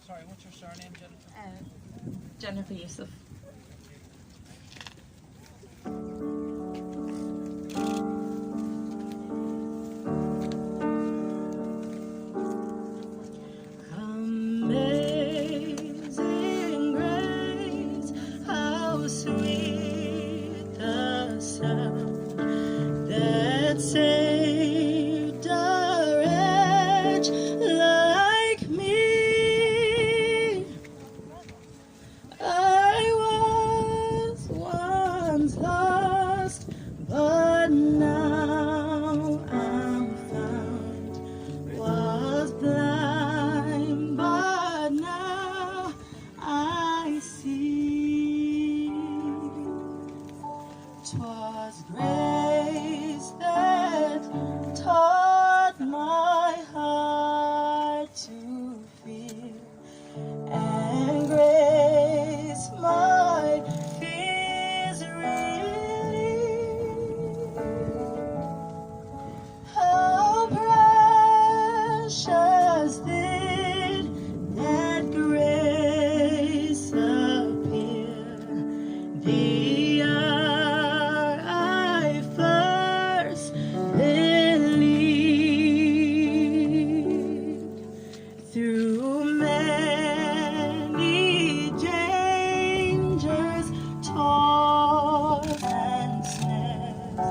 Sorry, what's your surname, Jennifer? Jennifer Yusuf. Amazing grace, how sweet the sound that saved a wretch like me. I was once lost, but now I'm found. Was blind, but now I see. 'Twas grace that taught my heart to fear, and grace my fears relieved. How precious did that grace appear the hour I first believed. Through many dangers, toils, and snares,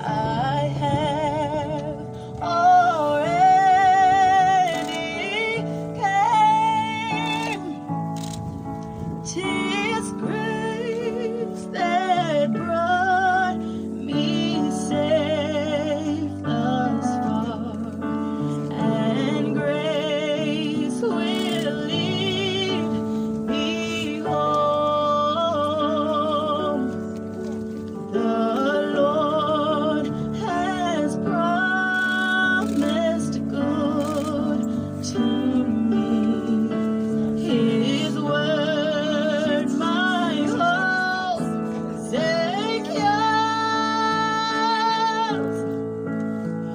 I have already came. 'Tis grace that brought me safe thus far, and grace will lead me home. The Lord has promised good to me. His word, my hope secures.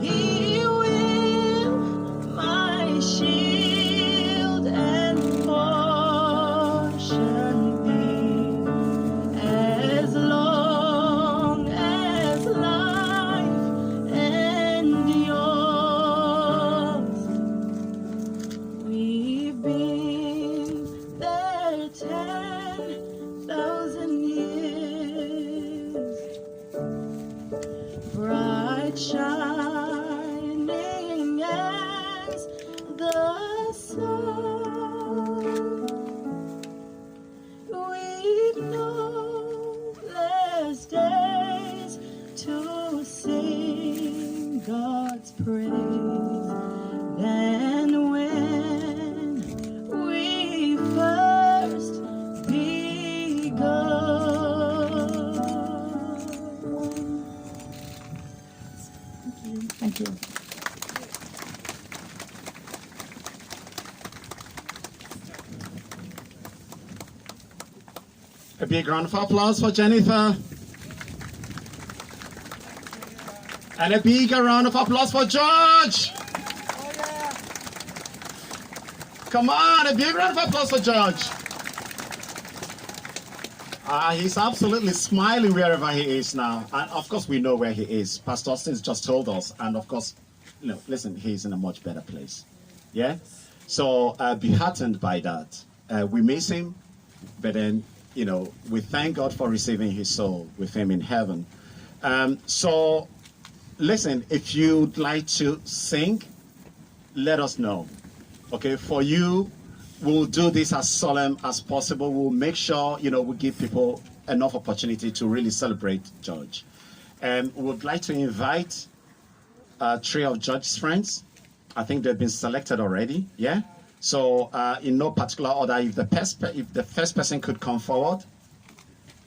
He will my shield and portion be, as long as life endures. We've been there 10,000 years, bright shining as the sun. We've no less days to sing God's praise than when we first begun. Thank you. A big round of applause for Jennifer. And a bigger round of applause for George. Come on, a big round of applause for George. He's absolutely smiling wherever he is now. And of course, we know where he is. Pastor Austin's just told us. And of course, listen, he's in a much better place. Yeah? So be heartened by that. We miss him, but then, we thank God for receiving his soul with him in heaven. So, listen, if you'd like to sing, let us know. Okay, for you, we'll do this as solemn as possible. We'll make sure, we give people enough opportunity to really celebrate George. And we would like to invite 3 of George's friends. I think they've been selected already, yeah? So in no particular order, if the first person could come forward,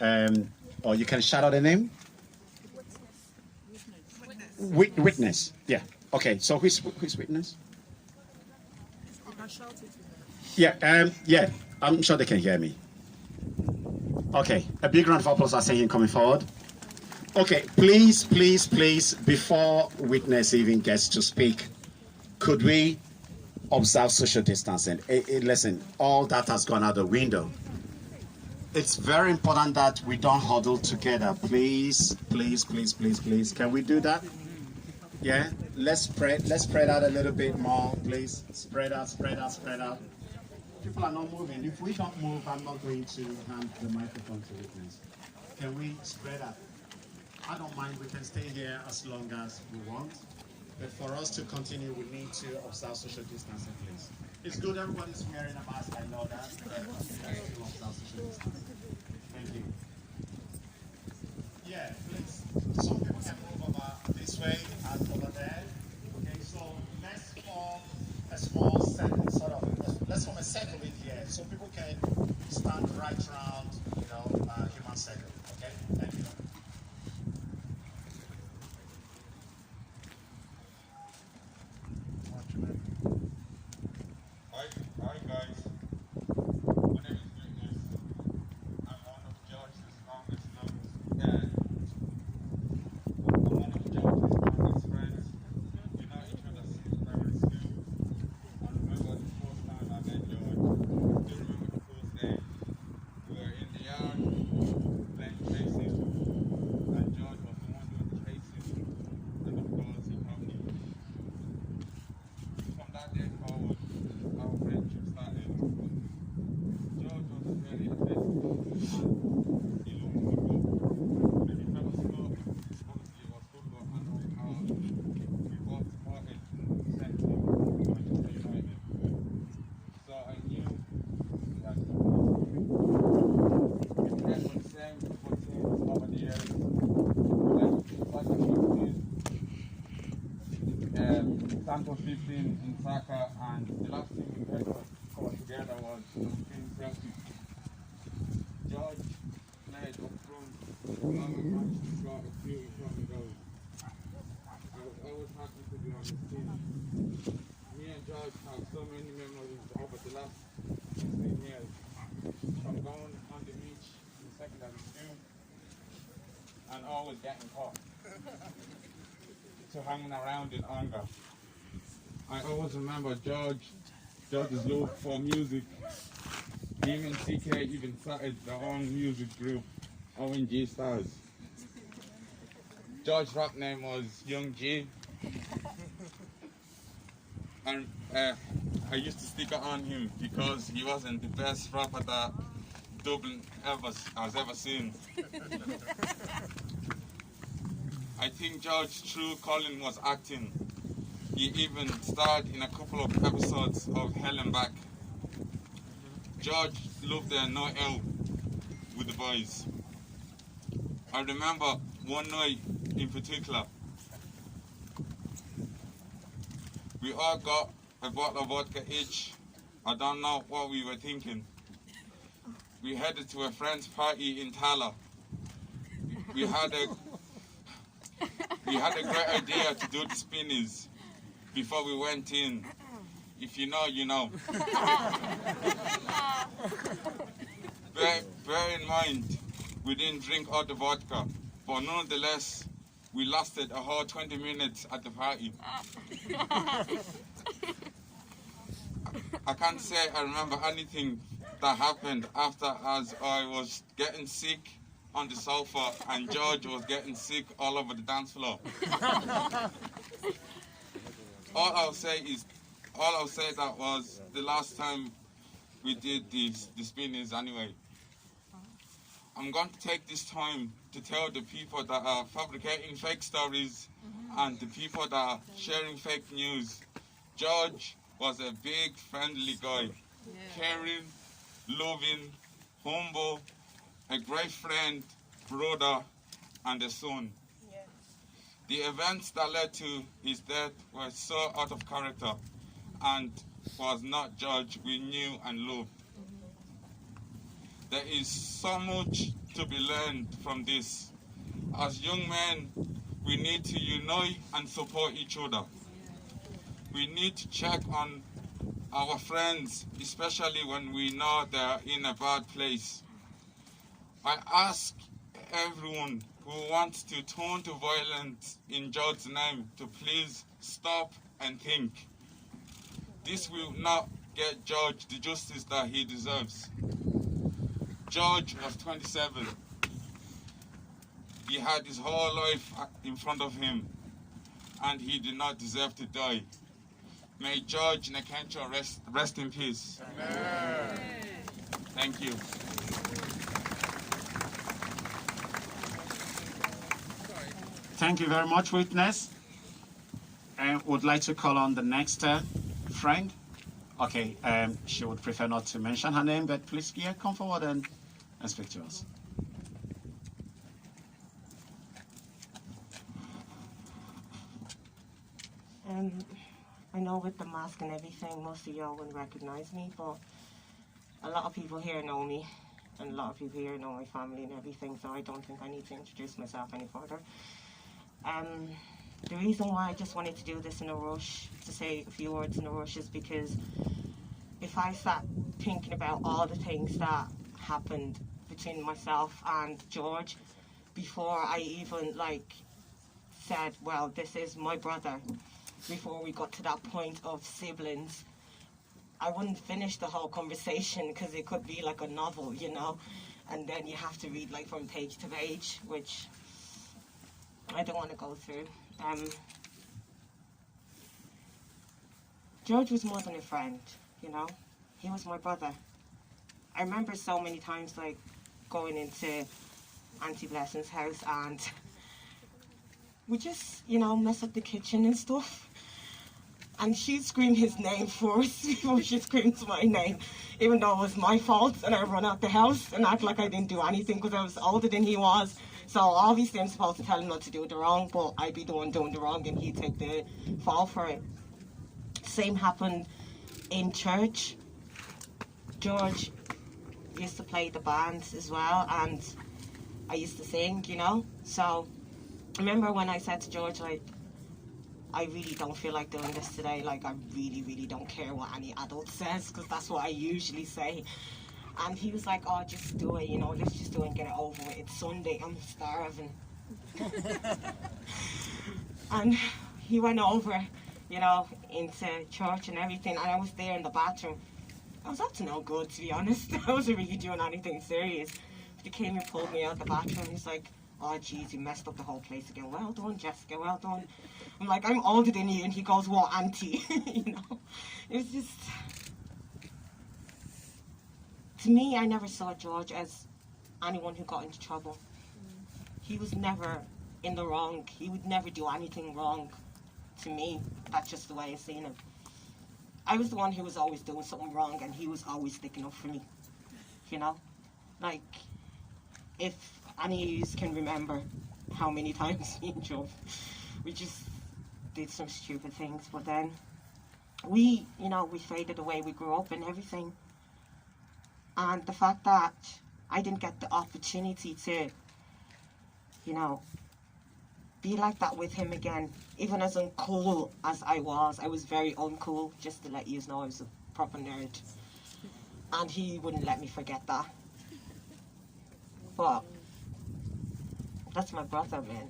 or you can shout out the name. Witness. Yeah. Okay. So who's witness? Yeah. Yeah. I'm sure they can hear me. Okay. A big round of applause. I see him coming forward. Okay. Please, please, please, before witness even gets to speak, could we observe social distancing. Listen, all that has gone out the window. It's very important that we don't huddle together. Please, please, please, please, please. Can we do that? Yeah? Let's spread out a little bit more, please. Spread out, spread out, spread out. People are not moving. If we don't move, I'm not going to hand the microphone to witness. Can we spread out? I don't mind. We can stay here as long as we want. But for us to continue, we need to observe social distancing, please. It's good everybody's wearing a mask, I know that, but let's still observe social distancing. Thank you. Yeah, please. Some people can move over this way and over there. Okay, so let's form a small circle, sort of. Let's form a circle in here, so people can stand right around, human circle. Okay, thank you. Hi guys, my name is Witness. I'm one of George's longest lovers. I'm one of George's longest friends. We know each other since primary school. I remember the first time I met George. I still remember the first day. We were in the yard playing chasing, and George was the one doing the chasing, and of course he caught me. From that day forward, our friendship started. George was very attentive and he loved football. When he fell asleep, obviously it was football and how we both supported the same team, Manchester United. So I knew that we played for the same football teams over the years. Like 15, Santos 15 in soccer, and the last team we played for together was King Celtic. George played up front, always managed to score a few important goals. I was always happy to be on his team. Me and George have so many memories over the last 16 years. From going on the beach in secondary school and always getting caught, to hanging around in anger. I always remember George's love for music. Him and CK even started their own music group, ONG Stars. George's rap name was Young G. And I used to stick it on him because he wasn't the best rapper that Dublin has ever seen. I think George's true calling was acting. He even starred in a couple of episodes of Hell and Back. George loved the No L with the boys. I remember one night in particular, we all got a bottle of vodka each. I don't know what we were thinking. We headed to a friend's party in Tala. We had a great idea to do the spinnies before we went in. If you know, you know. Bear in mind, we didn't drink all the vodka, but nonetheless, we lasted a whole 20 minutes at the party. I can't say I remember anything that happened after, as I was getting sick on the sofa and George was getting sick all over the dance floor. All I'll say that was the last time we did the spinnies anyway. I'm going to take this time to tell the people that are fabricating fake stories and the people that are sharing fake news. George was a big, friendly guy, caring, loving, humble, a great friend, brother, and a son. The events that led to his death were so out of character and was not George we knew and loved. There is so much to be learned from this. As young men, we need to unite and support each other. We need to check on our friends, especially when we know they're in a bad place. I ask everyone who wants to turn to violence in George's name to please stop and think. this will not get George the justice that he deserves. George was 27. He had his whole life in front of him, and he did not deserve to die. May George Nkencho rest in peace. Amen. Thank you. Thank you very much, witness. And would like to call on the next friend. Okay, she would prefer not to mention her name, but please, yeah, come forward and speak to us. I know with the mask and everything, most of y'all wouldn't recognize me, but a lot of people here know me, and a lot of people here know my family and everything, so I don't think I need to introduce myself any further. The reason why I just wanted to do this in a rush, to say a few words in a rush, is because if I sat thinking about all the things that happened between myself and George before I even said, well, this is my brother, before we got to that point of siblings, I wouldn't finish the whole conversation, because it could be like a novel, you know, and then you have to read from page to page, which I don't want to go through. George was more than a friend, you know. He was my brother. I remember so many times going into Auntie Blessing's house, and we just, mess up the kitchen and stuff. And she'd scream his name first before she screamed my name, even though it was my fault, and I'd run out the house and act like I didn't do anything because I was older than he was. So obviously I'm supposed to tell him not to do the wrong, but I'd be the one doing the wrong and he'd take the fall for it. Same happened in church. George used to play the bands as well, and I used to sing, So I remember when I said to George, I really don't feel like doing this today. I really, really don't care what any adult says, because that's what I usually say. And he was like, oh, just do it, let's just do it and get it over with. It's Sunday, I'm starving. And he went over, into church and everything, and I was there in the bathroom. I was up to no good, to be honest. I wasn't really doing anything serious. He came and pulled me out of the bathroom. He's like, oh, geez, you messed up the whole place again. Well done, Jessica, well done. I'm like, I'm older than you, and he goes, what, auntie? It was just... To me, I never saw George as anyone who got into trouble. He was never in the wrong. He would never do anything wrong to me. That's just the way I seen him. I was the one who was always doing something wrong, and he was always sticking up for me. If any of you can remember how many times me and Joe, we just did some stupid things, but then we faded away, we grew up and everything. And the fact that I didn't get the opportunity to, be like that with him again, even as uncool as I was very uncool, just to let you know I was a proper nerd. And he wouldn't let me forget that. But that's my brother, man.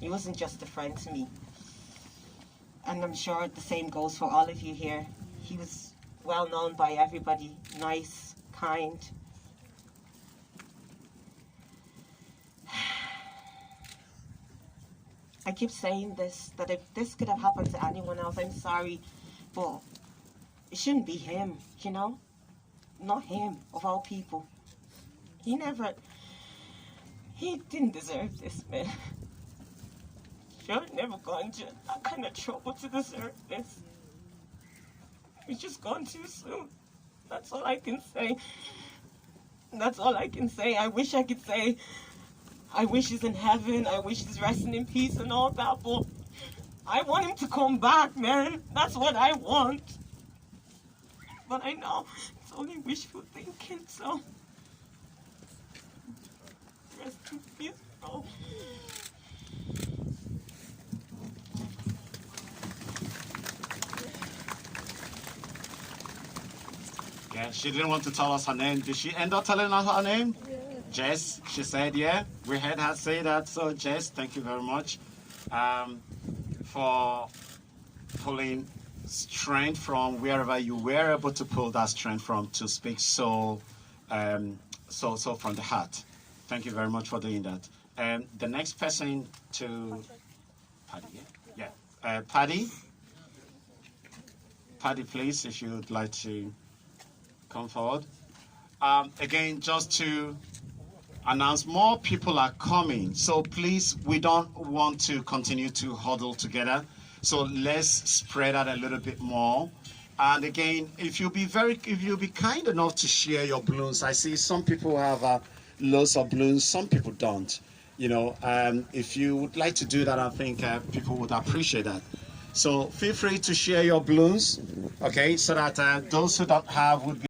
He wasn't just a friend to me. And I'm sure the same goes for all of you here. He was well known by everybody, nice, kind. I keep saying this, that if this could have happened to anyone else, I'm sorry, but it shouldn't be him, Not him, of all people. He didn't deserve this, man. Should never got into that kind of trouble to deserve this. He's just gone too soon. That's all I can say. That's all I can say. I wish I could say, I wish he's in heaven, I wish he's resting in peace and all that, but I want him to come back, man. That's what I want. But I know it's only wishful thinking, so rest in peace, bro. Yeah, she didn't want to tell us her name. Did she end up telling us her name? Yeah. Jess, she said, yeah. We heard her say that. So, Jess, thank you very much for pulling strength from wherever you were able to pull that strength from to speak so from the heart. Thank you very much for doing that. And the next person to Paddy, yeah. Paddy, please, if you'd like to come forward. Again, just to announce, more people are coming, so please, we don't want to continue to huddle together, so let's spread out a little bit more. And again, if you'll be kind enough to share your balloons. I see some people have loads of balloons, some people don't, you know. If you would like to do that, I think people would appreciate that. So feel free to share your balloons, okay, so that those who don't have would be